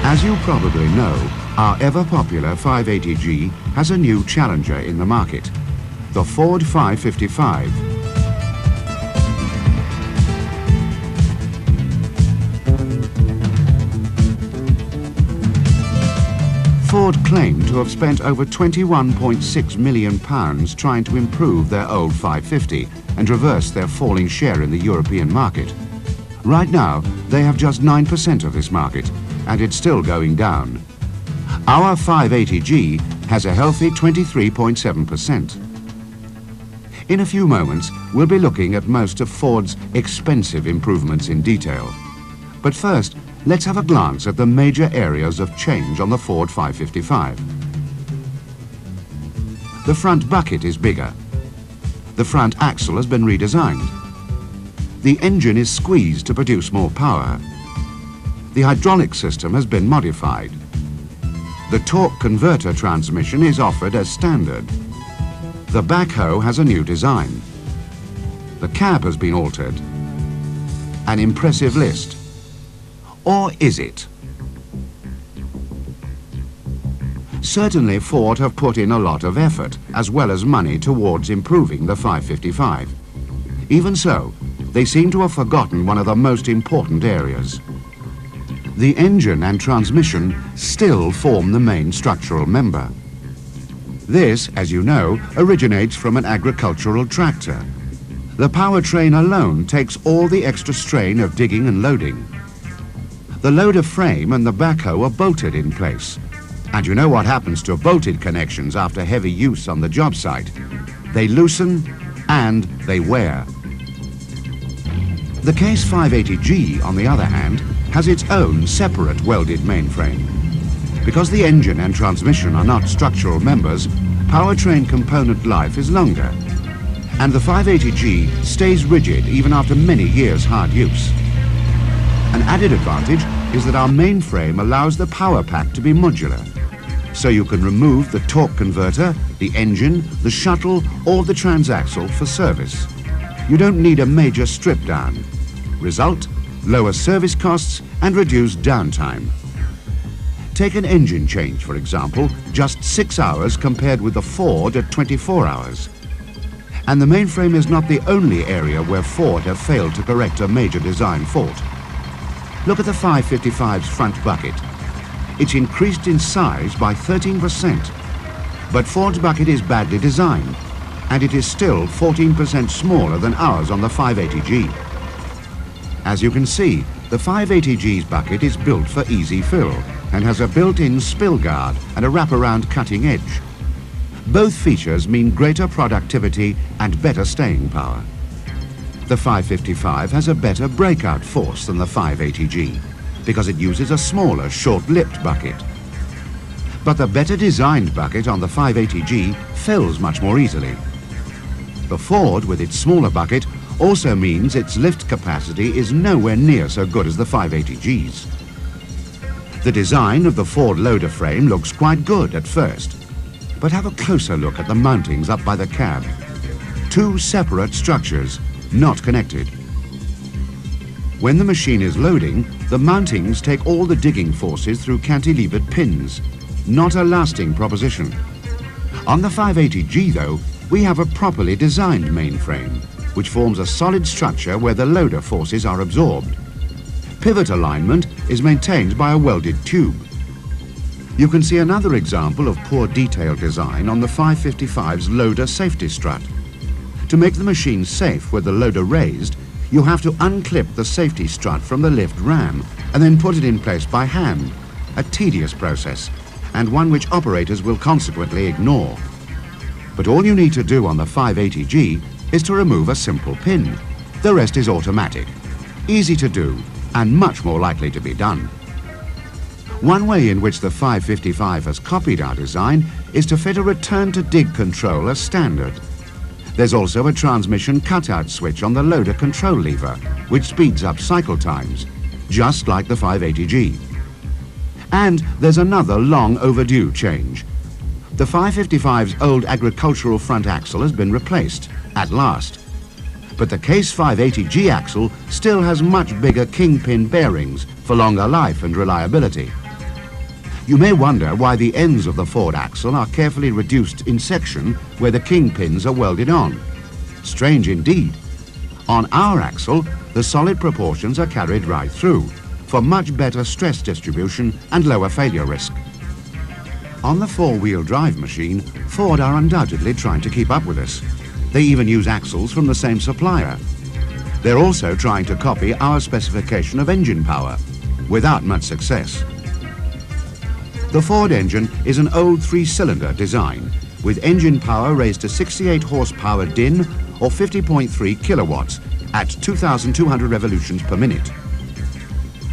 As you probably know, our ever-popular 580G has a new challenger in the market, the Ford 555. Ford claim to have spent over £21.6 million trying to improve their old 550 and reverse their falling share in the European market. Right now, they have just 9% of this market, and it's still going down. Our 580G has a healthy 23.7%. In a few moments, we'll be looking at most of Ford's expensive improvements in detail. But first, let's have a glance at the major areas of change on the Ford 555. The front bucket is bigger. The front axle has been redesigned. The engine is squeezed to produce more power. The hydraulic system has been modified. The torque converter transmission is offered as standard. The backhoe has a new design. The cab has been altered. An impressive list. Or is it? Certainly Ford have put in a lot of effort as well as money towards improving the 555. Even so, they seem to have forgotten one of the most important areas. The engine and transmission still form the main structural member. This, as you know, originates from an agricultural tractor. The powertrain alone takes all the extra strain of digging and loading. The loader frame and the backhoe are bolted in place. And you know what happens to bolted connections after heavy use on the job site. They loosen and they wear. The Case 580G, on the other hand, has its own separate welded mainframe. Because the engine and transmission are not structural members, powertrain component life is longer. And the 580G stays rigid even after many years' hard use. An added advantage is that our mainframe allows the power pack to be modular. So you can remove the torque converter, the engine, the shuttle, or the transaxle for service. You don't need a major strip down. Result, lower service costs and reduced downtime. Take an engine change, for example, just 6 hours compared with the Ford at 24 hours. And the mainframe is not the only area where Ford have failed to correct a major design fault. Look at the 555's front bucket. It's increased in size by 13%. But Ford's bucket is badly designed, and it is still 14% smaller than ours on the 580G. As you can see, the 580G's bucket is built for easy fill and has a built-in spill guard and a wraparound cutting edge. Both features mean greater productivity and better staying power. The 555 has a better breakout force than the 580G because it uses a smaller, short-lipped bucket. But the better designed bucket on the 580G fills much more easily. The Ford, with its smaller bucket, also means its lift capacity is nowhere near so good as the 580G's. The design of the Ford loader frame looks quite good at first, but have a closer look at the mountings up by the cab. Two separate structures, not connected. When the machine is loading, the mountings take all the digging forces through cantilevered pins. Not a lasting proposition. On the 580G, though, we have a properly designed mainframe, which forms a solid structure where the loader forces are absorbed. Pivot alignment is maintained by a welded tube. You can see another example of poor detail design on the 555's loader safety strut. To make the machine safe with the loader raised, you have to unclip the safety strut from the lift ram and then put it in place by hand, a tedious process, and one which operators will consequently ignore. But all you need to do on the 580G is to remove a simple pin. The rest is automatic, easy to do, and much more likely to be done. One way in which the 555 has copied our design is to fit a return to dig control as standard. There's also a transmission cutout switch on the loader control lever, which speeds up cycle times, just like the 580G. And there's another long overdue change. The 555's old agricultural front axle has been replaced, at last. But the Case 580G axle still has much bigger kingpin bearings for longer life and reliability. You may wonder why the ends of the forward axle are carefully reduced in section where the kingpins are welded on. Strange indeed. On our axle, the solid proportions are carried right through for much better stress distribution and lower failure risk. On the four-wheel drive machine, Ford are undoubtedly trying to keep up with us. They even use axles from the same supplier. They're also trying to copy our specification of engine power, without much success. The Ford engine is an old three-cylinder design, with engine power raised to 68 horsepower din or 50.3 kilowatts at 2,200 revolutions per minute.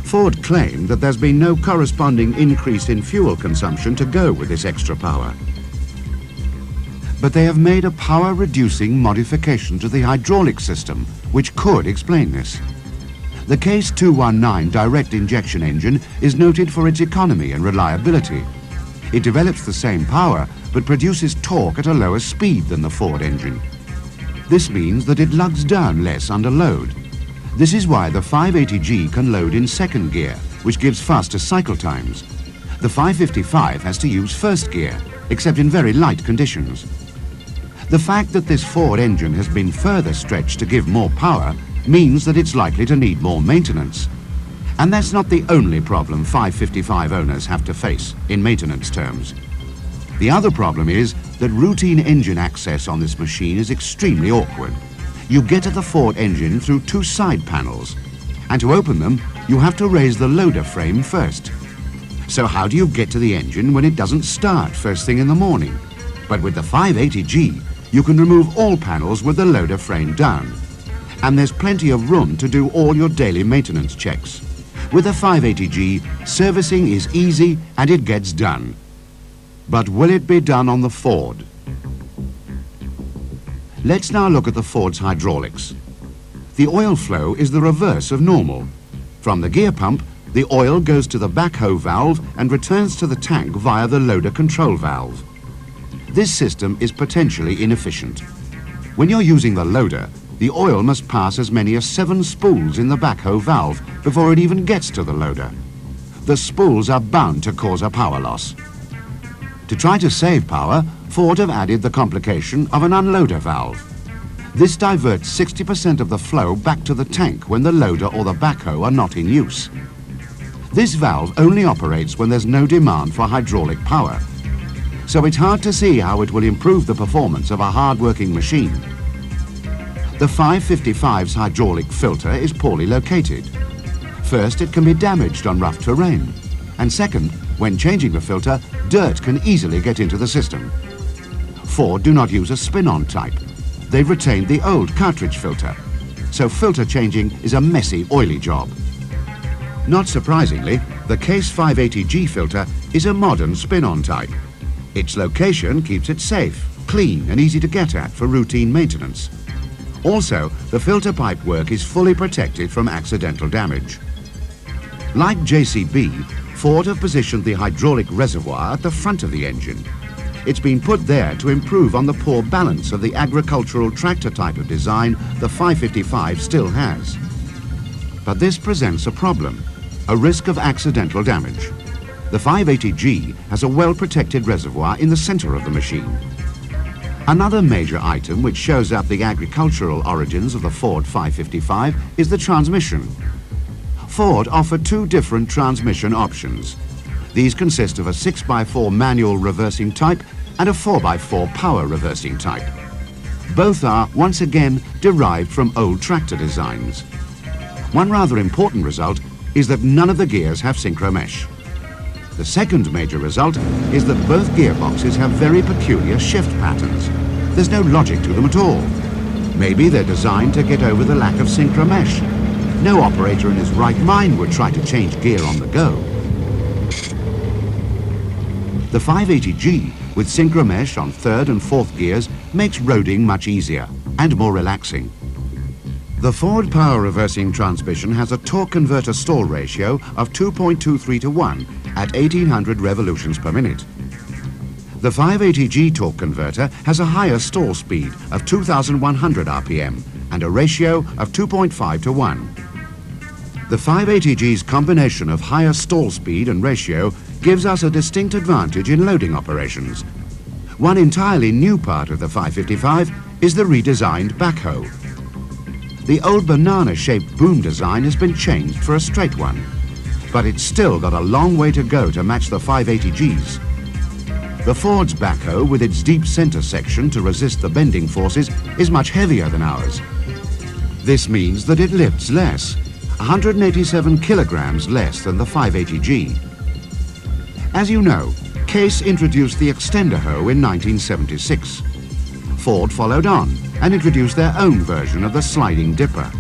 Ford claim that there's been no corresponding increase in fuel consumption to go with this extra power. But they have made a power-reducing modification to the hydraulic system, which could explain this. The Case 219 direct injection engine is noted for its economy and reliability. It develops the same power, but produces torque at a lower speed than the Ford engine. This means that it lugs down less under load. This is why the 580G can load in second gear, which gives faster cycle times. The 555 has to use first gear, except in very light conditions. The fact that this Ford engine has been further stretched to give more power means that it's likely to need more maintenance. And that's not the only problem 555 owners have to face in maintenance terms. The other problem is that routine engine access on this machine is extremely awkward. You get at the Ford engine through two side panels, and to open them, you have to raise the loader frame first. So how do you get to the engine when it doesn't start first thing in the morning? But with the 580G, you can remove all panels with the loader frame down. And there's plenty of room to do all your daily maintenance checks. With the 580G, servicing is easy and it gets done. But will it be done on the Ford? Let's now look at the Ford's hydraulics. The oil flow is the reverse of normal. From the gear pump, the oil goes to the backhoe valve and returns to the tank via the loader control valve. This system is potentially inefficient. When you're using the loader, the oil must pass as many as 7 spools in the backhoe valve before it even gets to the loader. The spools are bound to cause a power loss. To try to save power, Ford have added the complication of an unloader valve. This diverts 60% of the flow back to the tank when the loader or the backhoe are not in use. This valve only operates when there's no demand for hydraulic power. So it's hard to see how it will improve the performance of a hard-working machine. The 555's hydraulic filter is poorly located. First, it can be damaged on rough terrain. And second, when changing the filter, dirt can easily get into the system. Ford do not use a spin-on type. They've retained the old cartridge filter. So filter changing is a messy, oily job. Not surprisingly, the Case 580G filter is a modern spin-on type. Its location keeps it safe, clean and easy to get at for routine maintenance. Also, the filter pipe work is fully protected from accidental damage. Like JCB, Ford have positioned the hydraulic reservoir at the front of the engine. It's been put there to improve on the poor balance of the agricultural tractor type of design the 555 still has. But this presents a problem, a risk of accidental damage. The 580G has a well-protected reservoir in the center of the machine. Another major item which shows up the agricultural origins of the Ford 555 is the transmission. Ford offer 2 different transmission options. These consist of a 6x4 manual reversing type and a 4x4 power reversing type. Both are, once again, derived from old tractor designs. One rather important result is that none of the gears have synchro mesh. The second major result is that both gearboxes have very peculiar shift patterns. There's no logic to them at all. Maybe they're designed to get over the lack of synchro mesh. No operator in his right mind would try to change gear on the go. The 580G with synchro mesh on 3rd and 4th gears makes roading much easier and more relaxing. The Ford power reversing transmission has a torque converter stall ratio of 2.23 to 1 at 1800 revolutions per minute. The 580G torque converter has a higher stall speed of 2100 RPM and a ratio of 2.5 to 1. The 580G's combination of higher stall speed and ratio gives us a distinct advantage in loading operations. One entirely new part of the 555 is the redesigned backhoe. The old banana-shaped boom design has been changed for a straight one, but it's still got a long way to go to match the 580G's. The Ford's backhoe, with its deep center section to resist the bending forces, is much heavier than ours. This means that it lifts less, 187 kilograms less than the 580G. As you know, Case introduced the extender hoe in 1976. Ford followed on and introduced their own version of the sliding dipper.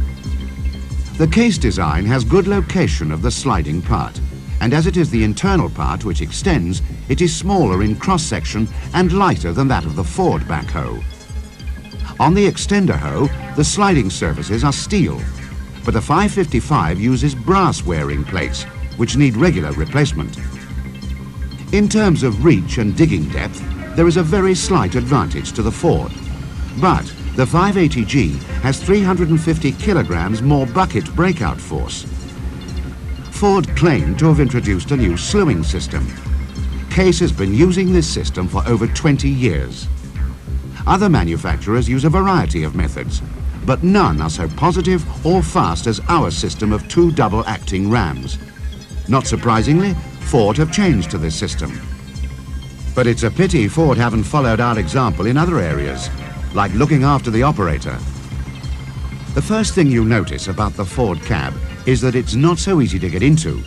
The Case design has good location of the sliding part, and as it is the internal part which extends, it is smaller in cross-section and lighter than that of the Ford backhoe. On the extender hoe, the sliding surfaces are steel, but the 555 uses brass wearing plates, which need regular replacement. In terms of reach and digging depth, there is a very slight advantage to the Ford, but the 580G has 350 kilograms more bucket breakout force. Ford claimed to have introduced a new slewing system. Case has been using this system for over 20 years. Other manufacturers use a variety of methods, but none are so positive or fast as our system of 2 double-acting rams. Not surprisingly, Ford have changed to this system. But it's a pity Ford haven't followed our example in other areas, like looking after the operator. The first thing you notice about the Ford cab is that it's not so easy to get into.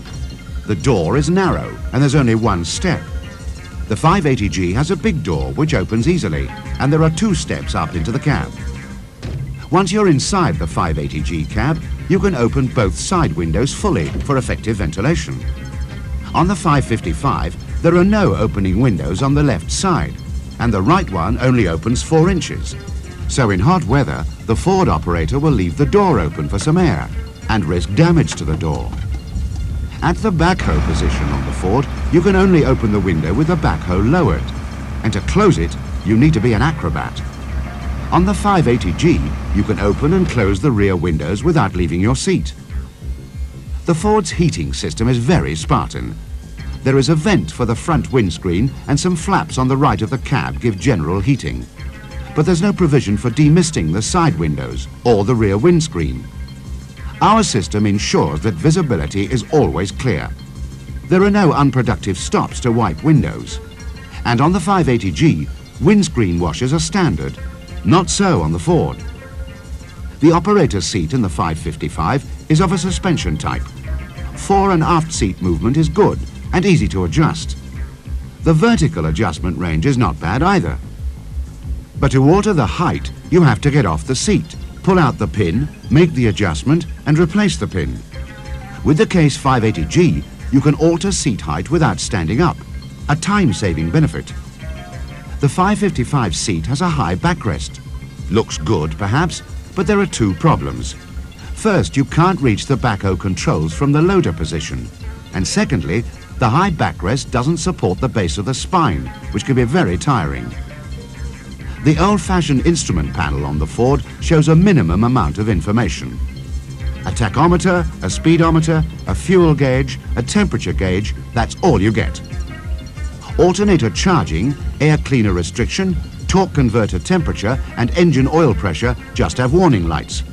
The door is narrow and there's only one step. The 580G has a big door which opens easily, and there are 2 steps up into the cab. Once you're inside the 580G cab, you can open both side windows fully for effective ventilation. On the 555, there are no opening windows on the left side, and the right one only opens 4 inches. So in hot weather, the Ford operator will leave the door open for some air and risk damage to the door. At the backhoe position on the Ford, you can only open the window with the backhoe lowered, and to close it, you need to be an acrobat. On the 580G, you can open and close the rear windows without leaving your seat. The Ford's heating system is very Spartan. There is a vent for the front windscreen, and some flaps on the right of the cab give general heating. But there's no provision for demisting the side windows or the rear windscreen. Our system ensures that visibility is always clear. There are no unproductive stops to wipe windows. And on the 580G, windscreen washers are standard. Not so on the Ford. The operator's seat in the 555 is of a suspension type. Fore and aft seat movement is good and easy to adjust. The vertical adjustment range is not bad either. But to alter the height, you have to get off the seat, pull out the pin, make the adjustment, and replace the pin. With the Case 580G, you can alter seat height without standing up, a time-saving benefit. The 555 seat has a high backrest. Looks good, perhaps, but there are 2 problems. First, you can't reach the backhoe controls from the loader position. And secondly, the high backrest doesn't support the base of the spine, which can be very tiring. The old-fashioned instrument panel on the Ford shows a minimum amount of information. A tachometer, a speedometer, a fuel gauge, a temperature gauge, that's all you get. Alternator charging, air cleaner restriction, torque converter temperature, and engine oil pressure just have warning lights.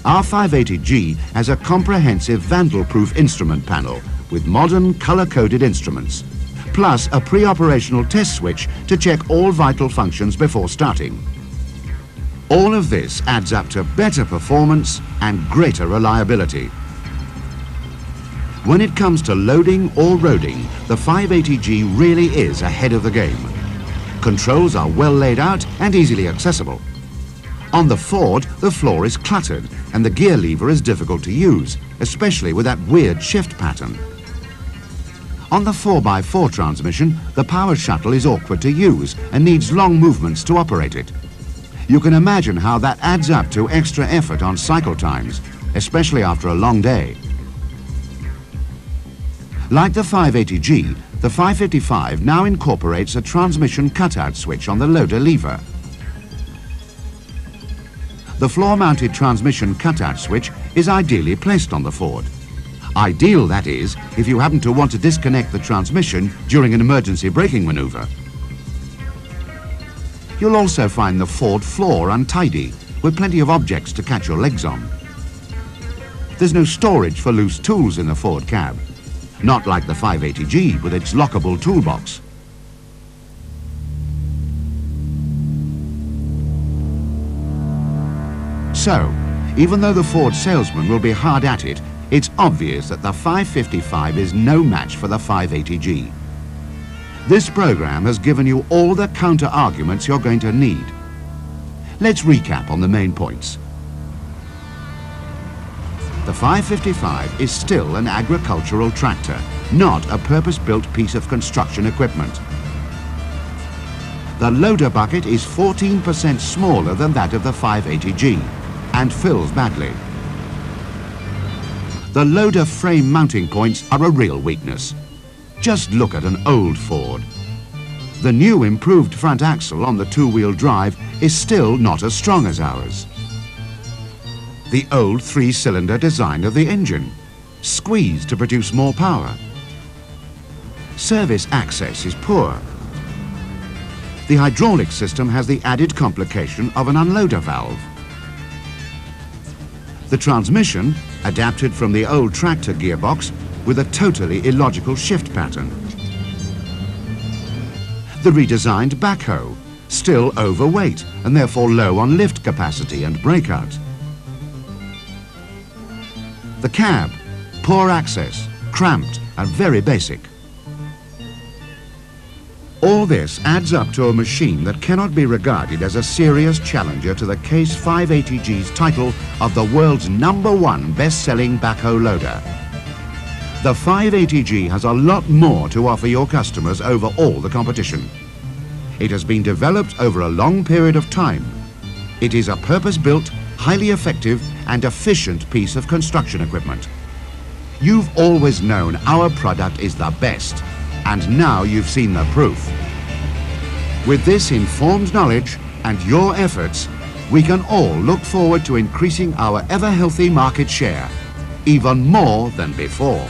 Our 580G has a comprehensive vandal-proof instrument panel with modern color-coded instruments, plus a pre-operational test switch to check all vital functions before starting. All of this adds up to better performance and greater reliability. When it comes to loading or roading, the 580G really is ahead of the game. Controls are well laid out and easily accessible. On the Ford, the floor is cluttered and the gear lever is difficult to use, especially with that weird shift pattern. On the 4x4 transmission, the power shuttle is awkward to use and needs long movements to operate it. You can imagine how that adds up to extra effort on cycle times, especially after a long day. Like the 580G, the 555 now incorporates a transmission cutout switch on the loader lever. The floor-mounted transmission cutout switch is ideally placed on the Ford. Ideal, that is, if you happen to want to disconnect the transmission during an emergency braking maneuver. You'll also find the Ford floor untidy, with plenty of objects to catch your legs on. There's no storage for loose tools in the Ford cab, not like the 580G with its lockable toolbox. So, even though the Ford salesman will be hard at it, it's obvious that the 555 is no match for the 580G. This program has given you all the counter-arguments you're going to need. Let's recap on the main points. The 555 is still an agricultural tractor, not a purpose-built piece of construction equipment. The loader bucket is 14% smaller than that of the 580G and fills badly. The loader frame mounting points are a real weakness. Just look at an old Ford. The new improved front axle on the two-wheel drive is still not as strong as ours. The old three-cylinder design of the engine, squeezed to produce more power. Service access is poor. The hydraulic system has the added complication of an unloader valve. The transmission, adapted from the old tractor gearbox with a totally illogical shift pattern. The redesigned backhoe, still overweight and therefore low on lift capacity and breakout. The cab, poor access, cramped and very basic. All this adds up to a machine that cannot be regarded as a serious challenger to the Case 580G's title of the world's #1 best-selling backhoe loader. The 580G has a lot more to offer your customers over all the competition. It has been developed over a long period of time. It is a purpose-built, highly effective and efficient piece of construction equipment. You've always known our product is the best, and now you've seen the proof. With this informed knowledge and your efforts, we can all look forward to increasing our ever-healthy market share, even more than before.